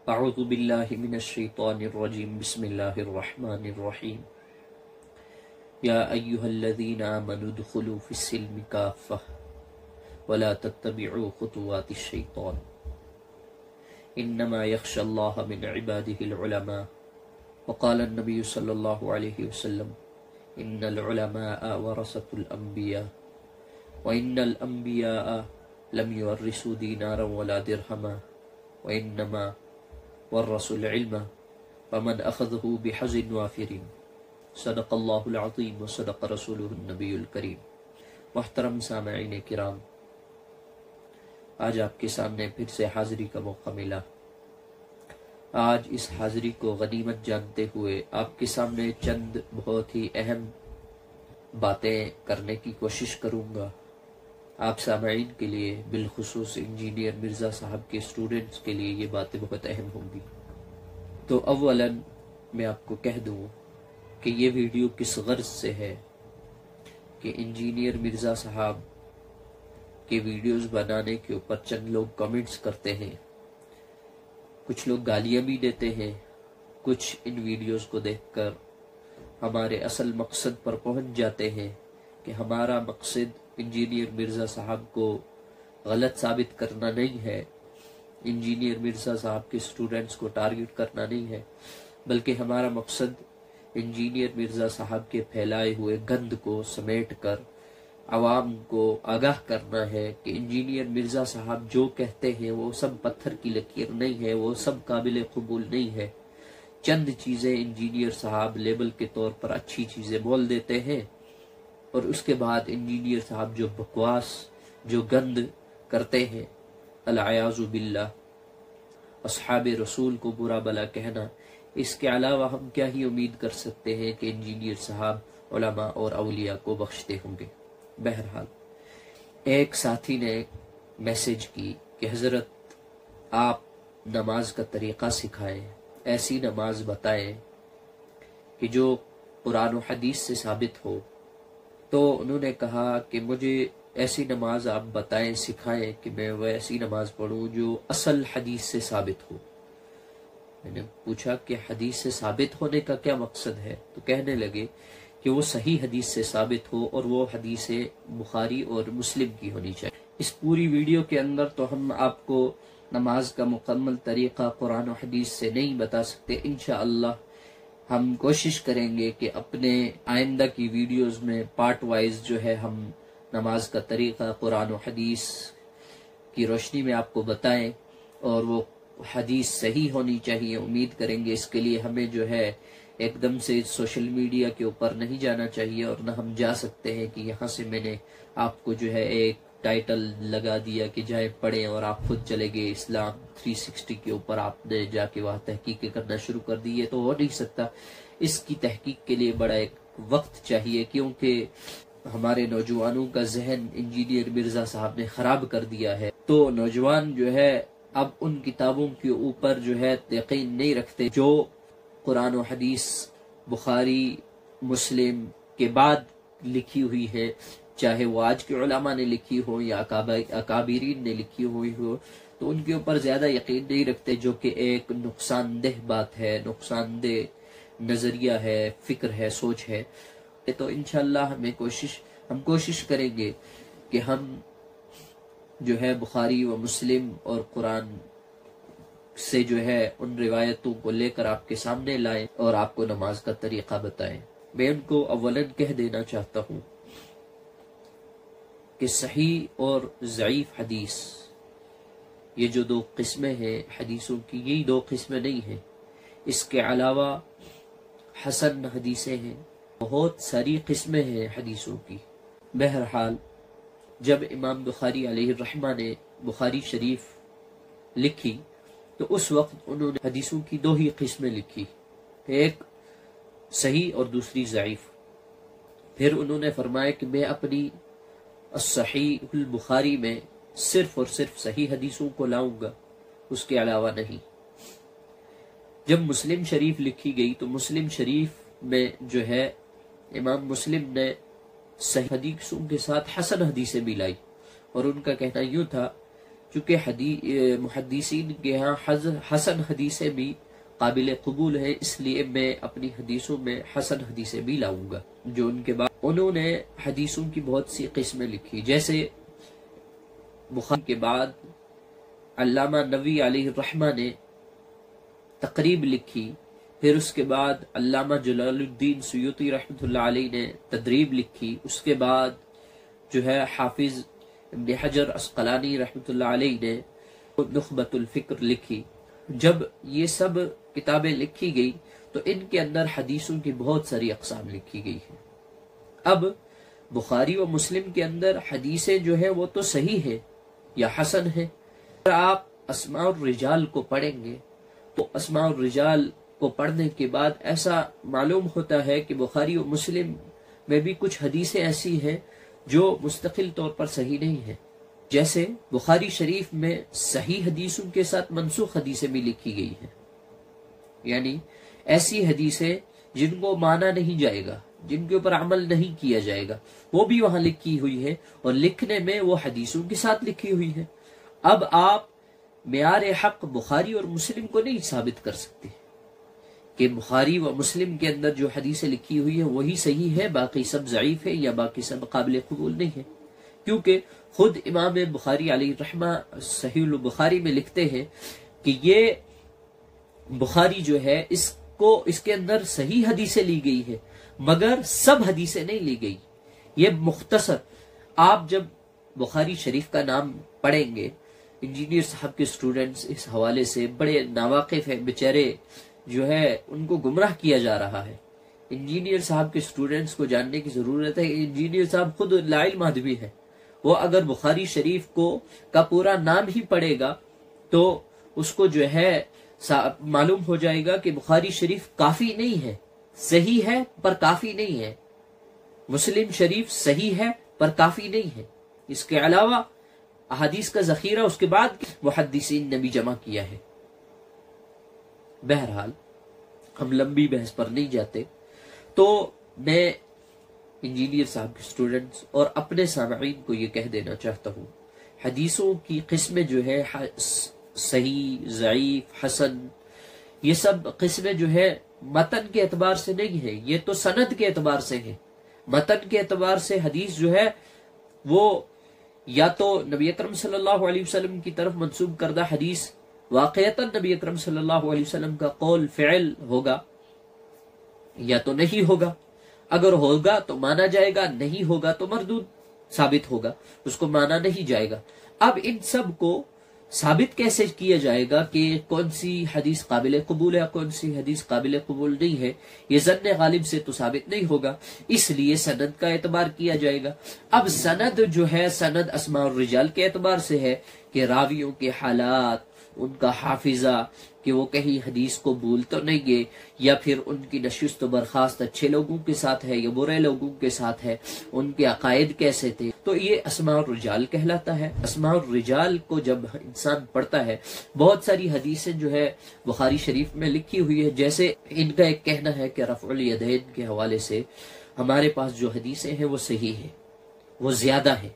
اعوذ باللہ من الشیطان الرجیم بسم اللہ الرحمن الرحیم یا ایہا الذین آمنوا ادخلوا فی السلم کافہ ولا تتبعوا خطوات الشیطان انما یخشی اللہ من عبادہ العلماء وقال النبی صلی اللہ علیہ وسلم ان العلماء ورثة الانبیاء وان الانبیاء لم يورثوا دینارا ولا درہما وانما ورثوا العلم فمن اخذه بحظ وافر صدق اللہ العظیم وصدق رسولہ النبی الکریم۔ محترم سامعین کرام، آج آپ کے سامنے پھر سے حاضری کا موقع ملا۔ آج اس حاضری کو غنیمت جانتے ہوئے آپ کے سامنے چند بہت ہی اہم باتیں کرنے کی کوشش کروں گا۔ آپ سامعین کے لیے، بالخصوص انجینئر مرزا صاحب کے اسٹوڈنٹس کے لیے یہ باتیں بہت اہم ہوں گی۔ تو اولاً میں آپ کو کہہ دوں کہ یہ ویڈیو کس غرض سے ہے کہ انجینئر مرزا صاحب کے ویڈیوز بنانے کے اوپر چند لوگ کمنٹس کرتے ہیں، کچھ لوگ گالیاں بھی دیتے ہیں، کچھ ان ویڈیوز کو دیکھ کر ہمارے اصل مقصد پر پہنچ جاتے ہیں کہ ہمارا مقصد انجینئر مرزا صاحب کو غلط ثابت کرنا نہیں ہے، انجینئر مرزا صاحب کے اسٹوڈنٹس کو ٹارگٹ کرنا نہیں ہے، بلکہ ہمارا مقصد انجینئر مرزا صاحب کے پھیلائے ہوئے گند کو سمیٹ کر عوام کو آگاہ کرنا ہے کہ انجینئر مرزا صاحب جو کہتے ہیں وہ سب پتھر کی لکیر نہیں ہے، وہ سب قابل قبول نہیں ہے۔ چند چیزیں انجینئر صاحب لیبل کے طور پر اچھی چیزیں بول دیتے ہیں، اور اس کے بعد انجینئر صاحب جو بکواس، جو گند کرتے ہیں، العیاذ باللہ، اصحاب رسول کو برا بلا کہنا، اس کے علاوہ ہم کیا ہی امید کر سکتے ہیں کہ انجینئر صاحب علماء اور اولیاء کو بخشتے ہوں گے۔ بہرحال ایک ساتھی نے میسج کی کہ حضرت آپ نماز کا طریقہ سکھائیں، ایسی نماز بتائیں کہ جو قرآن و حدیث سے ثابت ہو۔ تو انہوں نے کہا کہ مجھے ایسی نماز آپ بتائیں، سکھائیں کہ میں وہ ایسی نماز پڑھوں جو اصل حدیث سے ثابت ہو۔ میں نے پوچھا کہ حدیث سے ثابت ہونے کا کیا مقصد ہے؟ تو کہنے لگے کہ وہ صحیح حدیث سے ثابت ہو، اور وہ حدیث بخاری اور مسلم کی ہونی چاہیے۔ اس پوری ویڈیو کے اندر تو ہم آپ کو نماز کا مکمل طریقہ قرآن و حدیث سے نہیں بتا سکتے۔ انشاءاللہ ہم کوشش کریں گے کہ اپنے آئندہ کی ویڈیوز میں پارٹ وائز جو ہے ہم نماز کا طریقہ قرآن و حدیث کی روشنی میں آپ کو بتائیں، اور وہ حدیث صحیح ہونی چاہیے۔ امید کریں گے اس کے لیے ہمیں جو ہے ایک دم سے سوشل میڈیا کے اوپر نہیں جانا چاہیے، اور نہ ہم جا سکتے ہیں کہ یہاں سے میں نے آپ کو جو ہے ایک ٹائٹل لگا دیا کہ جائیں پڑھیں اور آپ خود چلے گئے اسلام 360 کے اوپر آپ نے جا کے وہاں تحقیق کرنا شروع کر دی ہے، تو ہو نہیں سکتا۔ اس کی تحقیق کے لیے بڑا ایک وقت چاہیے، کیونکہ ہمارے نوجوانوں کا ذہن انجینئر مرزا صاحب نے خراب کر دیا ہے۔ تو نوجوان جو ہے اب ان کتابوں کے اوپر جو ہے یقین نہیں رکھتے جو قرآن و حدیث بخاری مسلم کے بعد لکھی ہوئی ہے، چاہے وہ آج کے علماء نے لکھی ہو یا اکابرین نے لکھی ہوئی ہو، تو ان کے اوپر زیادہ یقین نہیں رکھتے، جو کہ ایک نقصان دہ بات ہے، نقصان دہ نظریہ ہے، فکر ہے، سوچ ہے۔ تو انشاءاللہ ہم کوشش کریں گے کہ ہم جو ہے بخاری و مسلم اور قرآن سے جو ہے ان روایتوں کو لے کر آپ کے سامنے لائیں اور آپ کو نماز کا طریقہ بتائیں۔ میں ان کو اولاً کہہ دینا چاہتا ہوں کہ صحیح اور ضعیف حدیث، یہ جو دو قسمیں ہیں حدیثوں کی، یہی دو قسمیں نہیں ہیں، اس کے علاوہ حسن حدیثیں ہیں، بہت ساری قسمیں ہیں حدیثوں کی۔ بہرحال جب امام بخاری علیہ الرحمہ نے بخاری شریف لکھی تو اس وقت انہوں نے حدیثوں کی دو ہی قسمیں لکھی، ایک صحیح اور دوسری ضعیف۔ پھر انہوں نے فرمایا کہ میں اپنی الصحیح البخاری میں صرف اور صرف صحیح حدیثوں کو لاؤں گا، اس کے علاوہ نہیں۔ جب مسلم شریف لکھی گئی تو مسلم شریف میں جو ہے امام مسلم نے صحیح حدیثوں کے ساتھ حسن حدیثیں بھی لائی، اور ان کا کہنا یوں تھا چونکہ محدثین کے ہاں حسن حدیثیں بھی قابل قبول ہیں، اس لیے میں اپنی حدیثوں میں حسن حدیثیں بھی لاؤں گا جو ان کے بعد انہوں نے حدیثوں کی بہت سی قسمیں لکھی، جیسے بخاری کے بعد علامہ نووی علیہ الرحمہ نے تقریب لکھی، پھر اس کے بعد علامہ جلال الدین سیوطی رحمۃ اللہ علیہ نے تدریب لکھی، اس کے بعد جو ہے حافظ ابن حجر عسقلانی رحمۃ اللہ علیہ نے نخبۃ الفکر لکھی۔ جب یہ سب کتابیں لکھی گئی تو ان کے اندر حدیثوں کی بہت ساری اقسام لکھی گئی ہیں۔ اب بخاری و مسلم کے اندر حدیثیں جو ہے وہ تو صحیح ہیں یا حسن ہیں۔ اگر آپ اسماء الرجال کو پڑھیں گے تو اسماء الرجال کو پڑھنے کے بعد ایسا معلوم ہوتا ہے کہ بخاری و مسلم میں بھی کچھ حدیثیں ایسی ہیں جو مستقل طور پر صحیح نہیں ہیں، جیسے بخاری شریف میں صحیح حدیثوں کے ساتھ منسوخ حدیثیں بھی لکھی گئی ہیں، یعنی ایسی حدیثیں جن کو مانا نہیں جائے گا، جن کے اوپر عمل نہیں کیا جائے گا، وہ بھی وہاں لکھی ہوئی ہے، اور لکھنے میں وہ حدیثوں کے ساتھ لکھی ہوئی ہے۔ اب آپ معیار حق بخاری اور مسلم کو نہیں ثابت کر سکتے کہ بخاری و مسلم کے اندر جو حدیثیں لکھی ہوئی ہیں وہی صحیح ہے، باقی سب ضعیف ہے یا باقی سب قابل قبول نہیں ہے، کیونکہ خود امام بخاری علیہ الرحمہ صحیح البخاری میں لکھتے ہیں کہ یہ بخاری جو ہے اس کے اندر صحیح حدیثیں لی گئی ہے مگر سب حدیثیں نہیں لی گئی۔ یہ مختصر، آپ جب بخاری شریف کا نام پڑھیں گے، انجینئر صاحب کے سٹوڈنٹس اس حوالے سے بڑے ناواقف ہیں بیچارے، جو ہے ان کو گمراہ کیا جا رہا ہے۔ انجینئر صاحب کے سٹوڈنٹس کو جاننے کی ضرورت ہے، انجینئر صاحب خود لا علم آدمی ہے، وہ اگر بخاری شریف کا پورا نام ہی پڑھے گا تو اس کو جو ہے معلوم ہو جائے گا کہ بخاری شریف کافی نہیں ہے، صحیح ہے پر کافی نہیں ہے، مسلم شریف صحیح ہے پر کافی نہیں ہے، اس کے علاوہ احادیث کا ذخیرہ اس کے بعد محدثین نے بھی جمع کیا ہے۔ بہرحال ہم لمبی بحث پر نہیں جاتے، تو میں انجینئر صاحب کے سٹوڈنٹس اور اپنے سامعین کو یہ کہہ دینا چاہتا ہوں، حدیثوں کی قسمیں جو ہے صحیح، ضعیف، حسن، یہ سب قسمیں جو ہے متن کے اعتبار سے نہیں ہے، یہ تو سند کے اعتبار سے ہے۔ متن کے اعتبار سے حدیث جو ہے وہ یا تو نبی اکرم صلی اللہ علیہ وسلم کی طرف منسوب کردہ حدیث واقعتاً نبی اکرم صلی اللہ علیہ وسلم کا قول فعل ہوگا یا تو نہیں ہوگا، اگر ہوگا تو مانا جائے گا، نہیں ہوگا تو مردود ثابت ہوگا، اس کو مانا نہیں جائے گا۔ اب ان سب کو ثابت کیسے کیا جائے گا کہ کون سی حدیث قابل قبول ہے، کون سی حدیث قابل قبول نہیں ہے؟ یہ ظن غالب سے تو ثابت نہیں ہوگا، اس لیے سند کا اعتبار کیا جائے گا۔ اب سند جو ہے، سند اسماء الرجال کے اعتبار سے ہے کہ راویوں کے حالات، ان کا حافظہ، کہ وہ کہیں حدیث کو بھول تو نہیں گئے، یا پھر ان کی نشست و برخاست اچھے لوگوں کے ساتھ ہے یا برے لوگوں کے ساتھ ہے، ان کے عقائد کیسے تھے، تو یہ اسماء الرجال کہلاتا ہے۔ اسماء الرجال کو جب انسان پڑھتا ہے، بہت ساری حدیثیں جو ہے بخاری شریف میں لکھی ہوئی ہے، جیسے ان کا ایک کہنا ہے کہ رفع الیدین کے حوالے سے ہمارے پاس جو حدیثیں ہیں وہ صحیح ہیں، وہ زیادہ ہیں،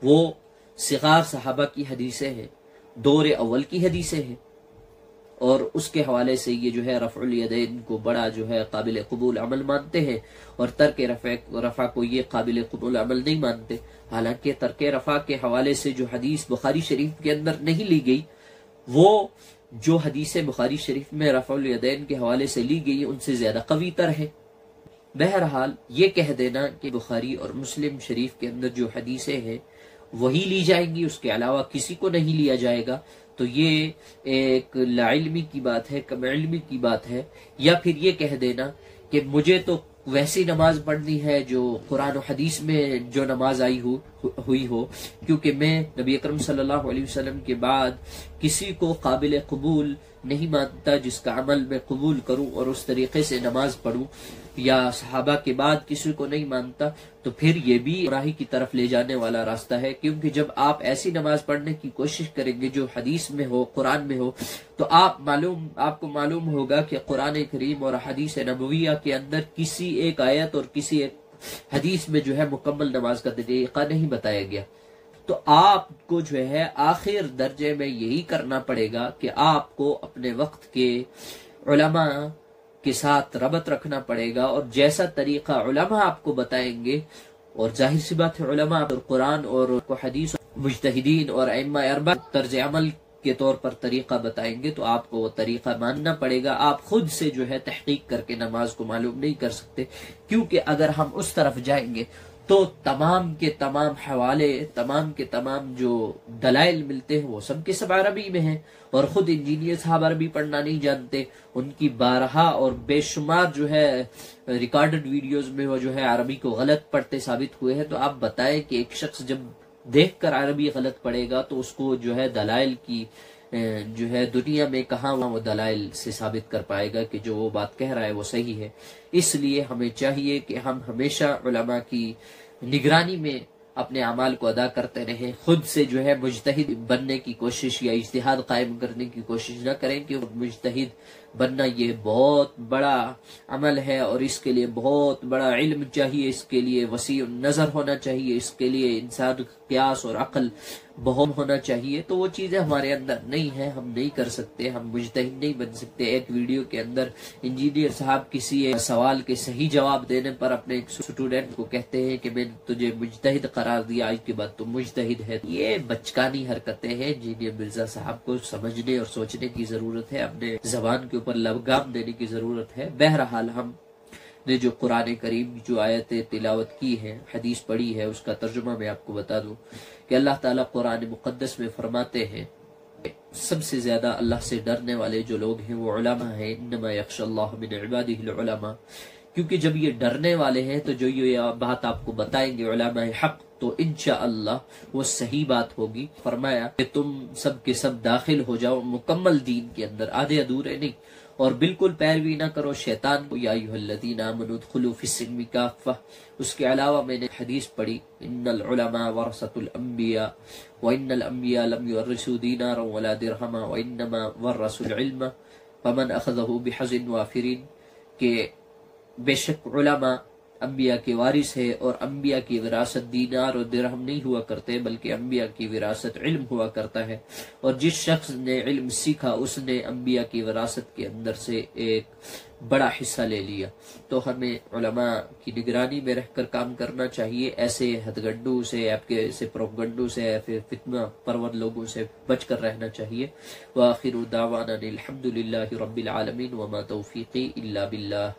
وہ صغار صحابہ کی حدیثیں ہیں، دور اول کی حدیثیں ہیں، اور اس کے حوالے سے یہ جو ہے رفع الیدین کو بڑا جو ہے قابل قبول عمل مانتے ہیں، اور ترک رفع کو یہ قابل قبول عمل نہیں مانتے۔ حالانکہ ترک رفع کے حوالے سے جو حدیث بخاری شریف کے اندر نہیں لی گئی، وہ جو حدیث بخاری شریف میں رفع الیدین کے حوالے سے لی گئی ان سے زیادہ قوی تر ہے۔ بہرحال یہ کہہ دینا کہ بخاری اور مسلم شریف کے اندر جو حدیثیں ہیں وہی لی جائیں گی، اس کے علاوہ کسی کو نہیں لیا جائے گا، تو یہ ایک لا علمی کی بات ہے، کم علمی کی بات ہے۔ یا پھر یہ کہہ دینا کہ مجھے تو ویسی نماز پڑھنی ہے جو قرآن و حدیث میں جو نماز ہوئی ہو، کیونکہ میں نبی اکرم صلی اللہ علیہ وسلم کے بعد کسی کو قابل قبول نہیں مانتا جس کا عمل میں قبول کروں اور اس طریقے سے نماز پڑھوں، یا صحابہ کے بعد کسی کو نہیں مانتا، تو پھر یہ بھی گمراہی کی طرف لے جانے والا راستہ ہے۔ کیونکہ جب آپ ایسی نماز پڑھنے کی کوشش کریں گے جو حدیث میں ہو، قرآن میں ہو، تو آپ کو معلوم ہوگا کہ قرآن کریم اور حدیث نبویہ کے اندر کسی ایک آیت اور کسی ایک حدیث میں جو ہے مکمل نماز کا طریقہ نہیں بتایا گیا۔ تو آپ کو جو ہے آخر درجے میں یہی کرنا پڑے گا کہ آپ کو اپنے وقت کے علماء کے ساتھ ربط رکھنا پڑے گا، اور جیسا طریقہ علماء آپ کو بتائیں گے، اور ظاہر سی بات ہے علماء اور قرآن اور حدیث مجتہدین اور ائمہ اربعہ طرز عمل کے طور پر طریقہ بتائیں گے، تو آپ کو وہ طریقہ ماننا پڑے گا۔ آپ خود سے جو ہے تحقیق کر کے نماز کو معلوم نہیں کر سکتے، کیونکہ اگر ہم اس طرف جائیں گے تو تمام کے تمام حوالے، تمام کے تمام جو دلائل ملتے ہیں وہ سب کے سب عربی میں ہیں، اور خود انجینئر صاحب عربی پڑھنا نہیں جانتے، ان کی بارہا اور بے شمار جو ہے ریکارڈڈ ویڈیوز میں وہ جو ہے عربی کو غلط پڑھتے ثابت ہوئے ہیں۔ تو آپ بتائیں کہ ایک شخص جب دیکھ کر عربی غلط پڑھے گا تو اس کو جو ہے دلائل کی جو ہے دنیا میں کہاں وہ دلائل سے ثابت کر پائے گا کہ جو وہ بات کہہ رہا ہے وہ صحیح ہے۔ اس لیے ہمیں چاہیے کہ ہم ہمیشہ علماء کی نگرانی میں اپنے اعمال کو ادا کرتے رہیں، خود سے جو ہے مجتہد بننے کی کوشش یا اجتہاد قائم کرنے کی کوشش نہ کریں، کہ مجتہد بننا یہ بہت بڑا عمل ہے، اور اس کے لیے بہت بڑا علم چاہیے، اس کے لیے وسیع نظر ہونا چاہیے، اس کے لیے انسان قیاس اور عقل بہت ہونا چاہیے۔ تو وہ چیزیں ہمارے اندر نہیں ہیں، ہم نہیں کر سکتے، ہم مجتہد نہیں بن سکتے۔ ایک ویڈیو کے اندر انجینئر صاحب کسی ایک سوال کے صحیح جواب دینے پر اپنے ایک اسٹوڈنٹ کو کہتے ہیں کہ میں نے تجھے مجتہد قرار دیا، آج کے بعد تو مجتہد ہے۔ یہ بچکانی حرکتیں ہیں جنہیں مرزا صاحب کو سمجھنے اور سوچنے کی ضرورت ہے، اپنے زبان کے اوپر لگام دینے کی ضرورت ہے۔ بہرحال ہم نے جو قرآن کریم جو آیت تلاوت کی ہے، حدیث پڑھی ہے، اس کا ترجمہ میں آپ کو بتا دوں کہ اللہ تعالیٰ قرآن مقدس میں فرماتے ہیں سب سے زیادہ اللہ سے ڈرنے والے جو لوگ ہیں وہ علماء ہیں، انما یخشى اللہ من عباده العلماء، کیونکہ جب یہ ڈرنے والے ہیں تو جو یہ بات آپ کو بتائیں گے علماء حق، تو انشاءاللہ وہ صحیح بات ہوگی۔ فرمایا کہ تم سب کے سب داخل ہو جاؤ مکمل دین کے اندر، آدھے ادھورے نہیں، اور بالکل پیروی نہ کرو شیطان کو۔ یا ایھا الذین آمنوا ادخلوا فی السلم کافہ۔ اس کے علاوہ میں نے حدیث پڑھی، ان العلماء ورثۃ الانبیاء وان الانبیاء لم یورثوا دینارا ولا درہما وانما ورثوا العلم فمن اخذہ بحظ وافر، کہ بے شک علماء انبیاء کے وارث ہے، اور انبیاء کی وراثت دینار اور درہم نہیں ہوا کرتے، بلکہ انبیاء کی وراثت علم ہوا کرتا ہے، اور جس شخص نے علم سیکھا اس نے انبیاء کی وراثت کے اندر سے ایک بڑا حصہ لے لیا۔ تو ہمیں علماء کی نگرانی میں رہ کر کام کرنا چاہیے، ایسے ہتھگنڈوں سے، آپ کے ایسے پروپگنڈوں سے، پھر فتنہ پرور لوگوں سے بچ کر رہنا چاہیے۔ وآخر دعوانا الحمد للہ رب العالمین وما توفیقی الا باللہ۔